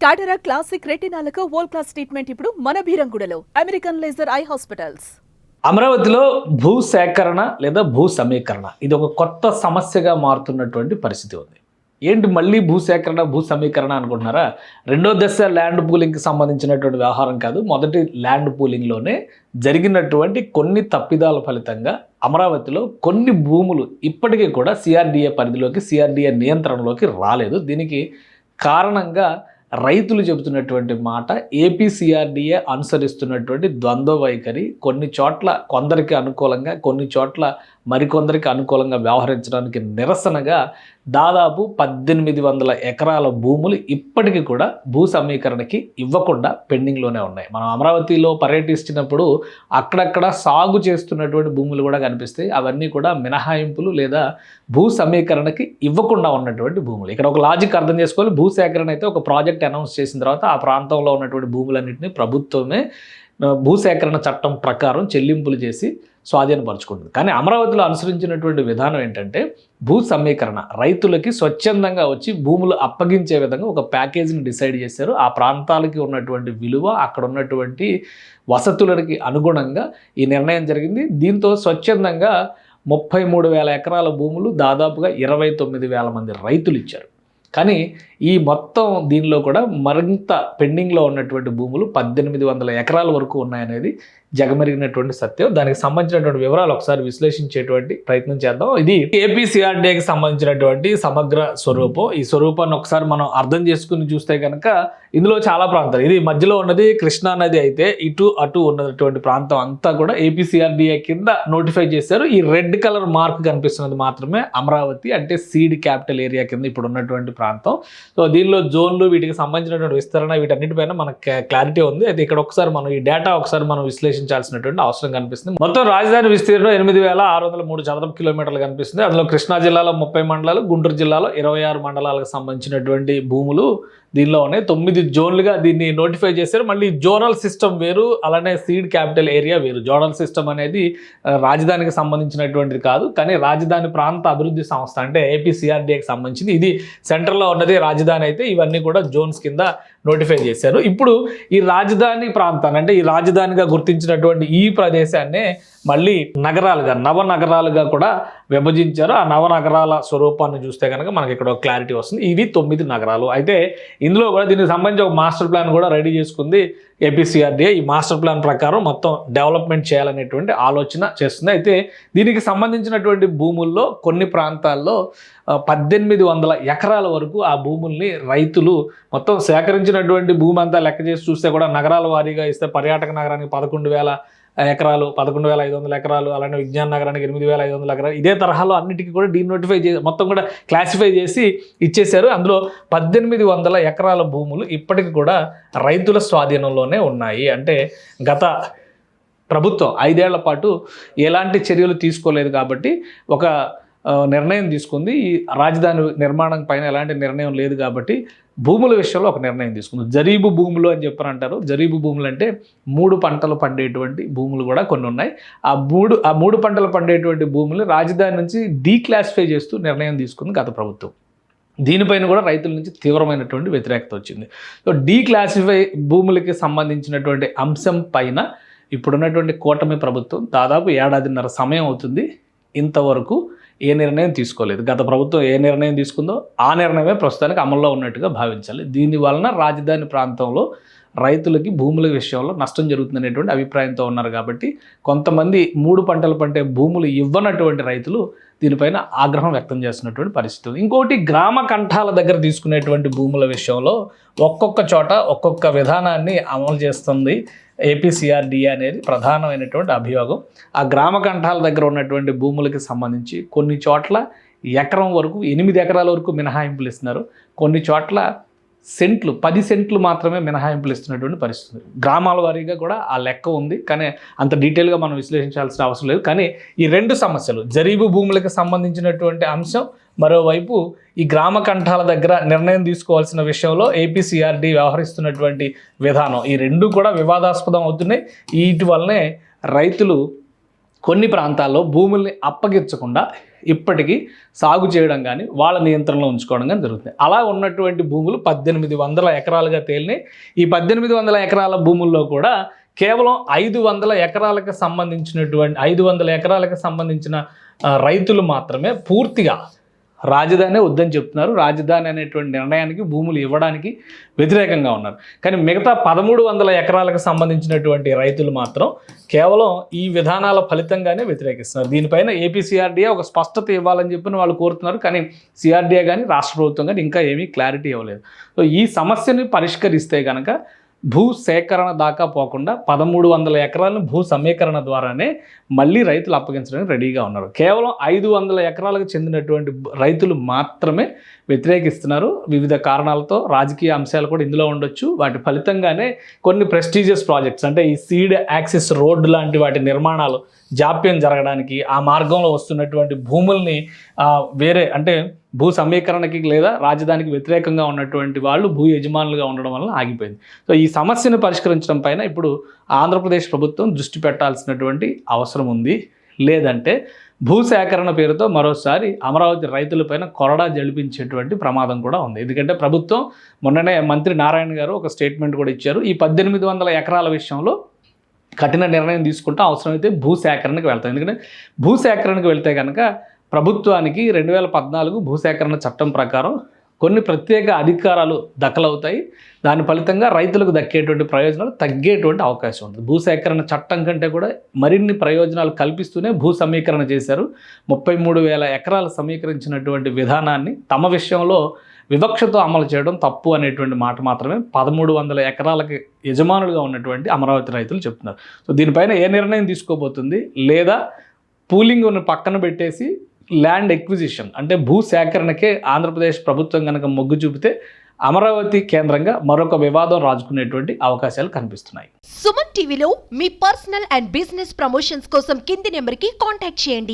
టాటరా classic రెటినాలకు world class treatment ఇప్పుడు మన భీరంగూడలో American laser eye hospitals. అమరావతిలో భూ సేకరణ లేదా భూ సమీకరణ ఇది ఒక కొత్త సమస్యగా మారుతున్నటువంటి పరిస్థితి ఉంది. ఏంటి మళ్ళీ భూ సేకరణ భూ సమీకరణ అనుకుంటున్నారా? రెండో దశ ల్యాండ్ పూలింగ్కి సంబంధించినటువంటి వ్యవహారం కాదు. మొదటి ల్యాండ్ పూలింగ్లోనే జరిగినటువంటి కొన్ని తప్పిదాల ఫలితంగా అమరావతిలో కొన్ని భూములు ఇప్పటికీ కూడా సిఆర్డిఏ పరిధిలోకి, సిఆర్డిఏ నియంత్రణలోకి రాలేదు. దీనికి కారణంగా రైతులు చెబుతున్నటువంటి మాట ఏపీ సిఆర్డిఏ అనుసరిస్తున్నటువంటి ద్వంద్వ వైఖరి. కొన్ని చోట్ల కొందరికి అనుకూలంగా, కొన్ని చోట్ల మరికొందరికి అనుకూలంగా వ్యవహరించడానికి నిరసనగా దాదాపు 1800 ఎకరాల భూములు ఇప్పటికీ కూడా భూ సమీకరణకి ఇవ్వకుండా పెండింగ్లోనే ఉన్నాయి. మనం అమరావతిలో పర్యటిస్తున్నప్పుడు అక్కడక్కడ సాగు చేస్తున్నటువంటి భూములు కూడా కనిపిస్తాయి. అవన్నీ కూడా మినహాయింపులు లేదా భూ సమీకరణకి ఇవ్వకుండా ఉన్నటువంటి భూములు. ఇక్కడ ఒక లాజిక్ అర్థం చేసుకోవాలి. భూ సేకరణ అయితే ఒక ప్రాజెక్ట్ అనౌన్స్ చేసిన తర్వాత ఆ ప్రాంతంలో ఉన్నటువంటి భూములన్నింటినీ ప్రభుత్వమే భూసేకరణ చట్టం ప్రకారం చెల్లింపులు చేసి స్వాధీనపరుచుకుంటుంది. కానీ అమరావతిలో అనుసరించినటువంటి విధానం ఏంటంటే భూ సమీకరణ, రైతులకి స్వచ్ఛందంగా వచ్చి భూములు అప్పగించే విధంగా ఒక ప్యాకేజీని డిసైడ్ చేశారు. ఆ ప్రాంతాలకి ఉన్నటువంటి విలువ, అక్కడ ఉన్నటువంటి వసతులకి అనుగుణంగా ఈ నిర్ణయం జరిగింది. దీంతో స్వచ్ఛందంగా 33,000 ఎకరాల భూములు దాదాపుగా 29,000 మంది రైతులు ఇచ్చారు. కానీ ఈ మొత్తం దీనిలో కూడా మరింత పెండింగ్లో ఉన్నటువంటి భూములు 1800 ఎకరాల వరకు ఉన్నాయనేది జగమెరిగినటువంటి సత్యం. దానికి సంబంధించినటువంటి వివరాలు ఒకసారి విశ్లేషించేటువంటి ప్రయత్నం చేద్దాం. ఇది ఏపీ సిఆర్డీఏకి సంబంధించినటువంటి సమగ్ర స్వరూపం. ఈ స్వరూపాన్ని ఒకసారి మనం అర్థం చేసుకుని చూస్తే కనుక ఇందులో చాలా ప్రాంతాలు, ఇది మధ్యలో ఉన్నది కృష్ణా నది అయితే ఇటు అటు ఉన్నటువంటి ప్రాంతం అంతా కూడా ఏపీ సిఆర్డీఏ కింద నోటిఫై చేశారు. ఈ రెడ్ కలర్ మార్క్ కనిపిస్తున్నది మాత్రమే అమరావతి, అంటే సీడ్ క్యాపిటల్ ఏరియా కింద ఇప్పుడు ఉన్నటువంటి ప్రాంతం. సో దీనిలో జోన్లు, వీటికి సంబంధించినటువంటి విస్తరణ, వీటన్నిటిపైన మనకు క్లారిటీ ఉంది. అయితే ఇక్కడ ఒకసారి మనం ఈ డేటా ఒకసారి మనం విశ్లేషించాల్సినటువంటి అవసరం కనిపిస్తుంది. మొత్తం రాజధాని విస్తీర్ణం 8,603 చదరపు కిలోమీటర్లు కనిపిస్తుంది. అందులో కృష్ణా జిల్లాలో 30 మండలాలు, గుంటూరు జిల్లాలో 26 మండలాలకు సంబంధించినటువంటి భూములు దీనిలో ఉన్నాయి. 9 జోన్లుగా దీన్ని నోటిఫై చేశారు. మళ్ళీ జోనల్ సిస్టమ్ వేరు, అలానే సీడ్ క్యాపిటల్ ఏరియా వేరు. జోనల్ సిస్టమ్ అనేది రాజధానికి సంబంధించినటువంటిది కాదు, కానీ రాజధాని ప్రాంత అభివృద్ధి సంస్థ అంటే ఏపీ సిఆర్డీఏకి సంబంధించింది. ఇది సెంటర్లో ఉన్నది రాజధాని అయితే ఇవన్నీ కూడా జోన్స్ కింద నోటిఫై చేశారు. ఇప్పుడు ఈ రాజధాని ప్రాంతాన్ని, అంటే ఈ రాజధానిగా గుర్తించినటువంటి ఈ ప్రదేశాన్ని మళ్ళీ నగరాలుగా, నవనగరాలుగా కూడా విభజించారు. ఆ నవనగరాల స్వరూపాన్ని చూస్తే కనుక మనకి ఇక్కడ ఒక క్లారిటీ వస్తుంది. ఇవి 9 నగరాలు. అయితే ఇందులో కూడా దీనికి సంబంధించి ఒక మాస్టర్ ప్లాన్ కూడా రెడీ చేసుకుంది ఏపీ సిఆర్డీఏ. ఈ మాస్టర్ ప్లాన్ ప్రకారం మొత్తం డెవలప్మెంట్ చేయాలనేటువంటి ఆలోచన చేస్తుంది. అయితే దీనికి సంబంధించినటువంటి భూముల్లో కొన్ని ప్రాంతాల్లో 1800 ఎకరాల వరకు ఆ భూముల్ని రైతులు మొత్తం సేకరించినటువంటి భూమి అంతా లెక్క చేసి చూస్తే కూడా నగరాల వారీగా ఇస్తే పర్యాటక నగరానికి 11,000 ఎకరాలు, 11,500 ఎకరాలు, అలానే విజ్ఞాన నగరానికి 8,500 ఎకరాలు, ఇదే తరహాలో అన్నిటికీ కూడా డీనోటిఫై చేసి మొత్తం కూడా క్లాసిఫై చేసి ఇచ్చేశారు. అందులో 1800 ఎకరాల భూములు ఇప్పటికి కూడా రైతుల స్వాధీనంలోనే ఉన్నాయి. అంటే గత ప్రభుత్వం 5 ఏళ్ల పాటు ఎలాంటి చర్యలు తీసుకోలేదు కాబట్టి ఒక నిర్ణయం తీసుకుంది. ఈ రాజధాని నిర్మాణం పైన ఎలాంటి నిర్ణయం లేదు కాబట్టి భూముల విషయంలో ఒక నిర్ణయం తీసుకుంది. జరీబు భూములు అని చెప్పని అంటారు. జరీబు భూములు అంటే 3 పంటలు పండేటువంటి భూములు కూడా కొన్ని ఉన్నాయి. ఆ మూడు పంటలు పండేటువంటి భూములు రాజధాని నుంచి డీక్లాసిఫై చేస్తూ నిర్ణయం తీసుకుంది గత ప్రభుత్వం. దీనిపైన కూడా రైతుల నుంచి తీవ్రమైనటువంటి వ్యతిరేకత వచ్చింది. సో డీక్లాసిఫై భూములకి సంబంధించినటువంటి అంశం పైన ఇప్పుడున్నటువంటి కూటమి ప్రభుత్వం దాదాపు 1.5 ఏళ్ల సమయం అవుతుంది, ఇంతవరకు ఏ నిర్ణయం తీసుకోలేదు. గత ప్రభుత్వం ఏ నిర్ణయం తీసుకుందో ఆ నిర్ణయమే ప్రస్తుతానికి అమల్లో ఉన్నట్టుగా భావించాలి. దీని వలన రాజధాని ప్రాంతంలో రైతులకి భూముల విషయంలో నష్టం జరుగుతుందనేటువంటి అభిప్రాయంతో ఉన్నారు. కాబట్టి కొంతమంది 3 పంటలు పండే భూములు ఇవ్వనటువంటి రైతులు దీనిపైన ఆగ్రహం వ్యక్తం చేస్తున్నటువంటి పరిస్థితి ఉంది. ఇంకోటి, గ్రామ కంఠాల దగ్గర తీసుకునేటువంటి భూముల విషయంలో ఒక్కొక్క చోట ఒక్కొక్క విధానాన్ని అమలు చేస్తుంది ఏపీ సిఆర్డీఏ అనేది ప్రధానమైనటువంటి అభియోగం. ఆ గ్రామ కంఠాల దగ్గర ఉన్నటువంటి భూములకి సంబంధించి కొన్ని చోట్ల ఎకరం వరకు, 8 ఎకరాల వరకు మినహాయింపులు ఇస్తున్నారు. కొన్ని చోట్ల సెంట్లు, 10 సెంట్లు మాత్రమే మినహాయింపులు ఇస్తున్నటువంటి పరిస్థితి. గ్రామాల వారీగా కూడా ఆ లెక్క ఉంది, కానీ అంత డీటెయిల్గా మనం విశ్లేషించాల్సిన అవసరం లేదు. కానీ ఈ 2 సమస్యలు, జరీబు భూములకు సంబంధించినటువంటి అంశం, మరోవైపు ఈ గ్రామ కంఠాల దగ్గర నిర్ణయం తీసుకోవాల్సిన విషయంలో ఏపీ సిఆర్డీ వ్యవహరిస్తున్నటువంటి విధానం, ఈ 2 కూడా వివాదాస్పదం అవుతున్నాయి. వీటి వల్లనే రైతులు కొన్ని ప్రాంతాల్లో భూముల్ని అప్పగించకుండా ఇప్పటికీ సాగు చేయడం కానీ వాళ్ళ నియంత్రణలో ఉంచుకోవడం కానీ జరుగుతుంది. అలా ఉన్నటువంటి భూములు 1800 ఎకరాలుగా తేలినాయి. ఈ 1800 ఎకరాల భూముల్లో కూడా కేవలం 500 ఎకరాలకు సంబంధించిన రైతులు మాత్రమే పూర్తిగా రాజధానే వద్దని చెప్తున్నారు. రాజధాని అనేటువంటి నిర్ణయానికి భూములు ఇవ్వడానికి వ్యతిరేకంగా ఉన్నారు. కానీ మిగతా 1300 ఎకరాలకు సంబంధించినటువంటి రైతులు మాత్రం కేవలం ఈ విధానాల ఫలితంగానే వ్యతిరేకిస్తున్నారు. దీనిపైన ఏపీ సిఆర్డీఏ ఒక స్పష్టత ఇవ్వాలని చెప్పి వాళ్ళు కోరుతున్నారు. కానీ సిఆర్డీఏ కానీ రాష్ట్ర ప్రభుత్వం కానీ ఇంకా ఏమీ క్లారిటీ ఇవ్వలేదు. సో ఈ సమస్యని పరిష్కరిస్తే కనుక భూ సేకరణ దాకా పోకుండా 1300 ఎకరాలను భూ సమీకరణ ద్వారానే మళ్ళీ రైతులు అప్పగించడానికి రెడీగా ఉన్నారు. కేవలం 500 ఎకరాలకు చెందినటువంటి రైతులు మాత్రమే వ్యతిరేకిస్తున్నారు. వివిధ కారణాలతో రాజకీయ అంశాలు కూడా ఇందులో ఉండొచ్చు. వాటి ఫలితంగానే కొన్ని ప్రెస్టీజియస్ ప్రాజెక్ట్స్ అంటే ఈ సీడ్ యాక్సెస్ రోడ్డు లాంటి వాటి నిర్మాణాలు జాప్యం జరగడానికి, ఆ మార్గంలో వస్తున్నటువంటి భూముల్ని వేరే అంటే భూ సమీకరణకి లేదా రాజధానికి వ్యతిరేకంగా ఉన్నటువంటి వాళ్ళు భూ యజమానులుగా ఉండడం వల్ల ఆగిపోయింది. సో ఈ సమస్యను పరిష్కరించడం పైన ఇప్పుడు ఆంధ్రప్రదేశ్ ప్రభుత్వం దృష్టి పెట్టాల్సినటువంటి అవసరం ఉంది. లేదంటే భూసేకరణ పేరుతో మరోసారి అమరావతి రైతులపైన కొరడా జడిపించేటువంటి ప్రమాదం కూడా ఉంది. ఎందుకంటే ప్రభుత్వం మొన్ననే మంత్రి నారాయణ గారు ఒక స్టేట్మెంట్ కూడా ఇచ్చారు. ఈ 1800 ఎకరాల విషయంలో కఠిన నిర్ణయం తీసుకుంటే అవసరమైతే భూసేకరణకు వెళ్తాం. ఎందుకంటే భూసేకరణకు వెళ్తే కనుక ప్రభుత్వానికి 2014 భూసేకరణ చట్టం ప్రకారం కొన్ని ప్రత్యేక అధికారాలు దఖలవుతాయి. దాని ఫలితంగా రైతులకు దక్కేటువంటి ప్రయోజనాలు తగ్గేటువంటి అవకాశం ఉంది. భూసేకరణ చట్టం కంటే కూడా మరిన్ని ప్రయోజనాలు కల్పిస్తూనే భూ సమీకరణ చేశారు. 33,000 ఎకరాలు సమీకరించినటువంటి విధానాన్ని తమ విషయంలో వివక్షతో అమలు చేయడం తప్పు అనేటువంటి మాట మాత్రమే 1300 ఎకరాలకి యజమానులుగా ఉన్నటువంటి అమరావతి రైతులు చెప్తున్నారు. సో దీనిపైన ఏ నిర్ణయం తీసుకోబోతుంది, లేదా పూలింగ్ను పక్కన పెట్టేసి ల్యాండ్ ఎక్విజిషన్ అంటే భూ సేకరణకే ఆంధ్రప్రదేశ్ ప్రభుత్వం కనుక మొగ్గు చూపితే అమరావతి కేంద్రంగా మరొక వివాదం రాజుకునేటువంటి అవకాశాలు కనిపిస్తున్నాయి. సుమన్ టీవీలో మీ పర్సనల్ అండ్ బిజినెస్ ప్రమోషన్స్ కోసం కింది నెంబర్కి కాంటాక్ట్ చేయండి.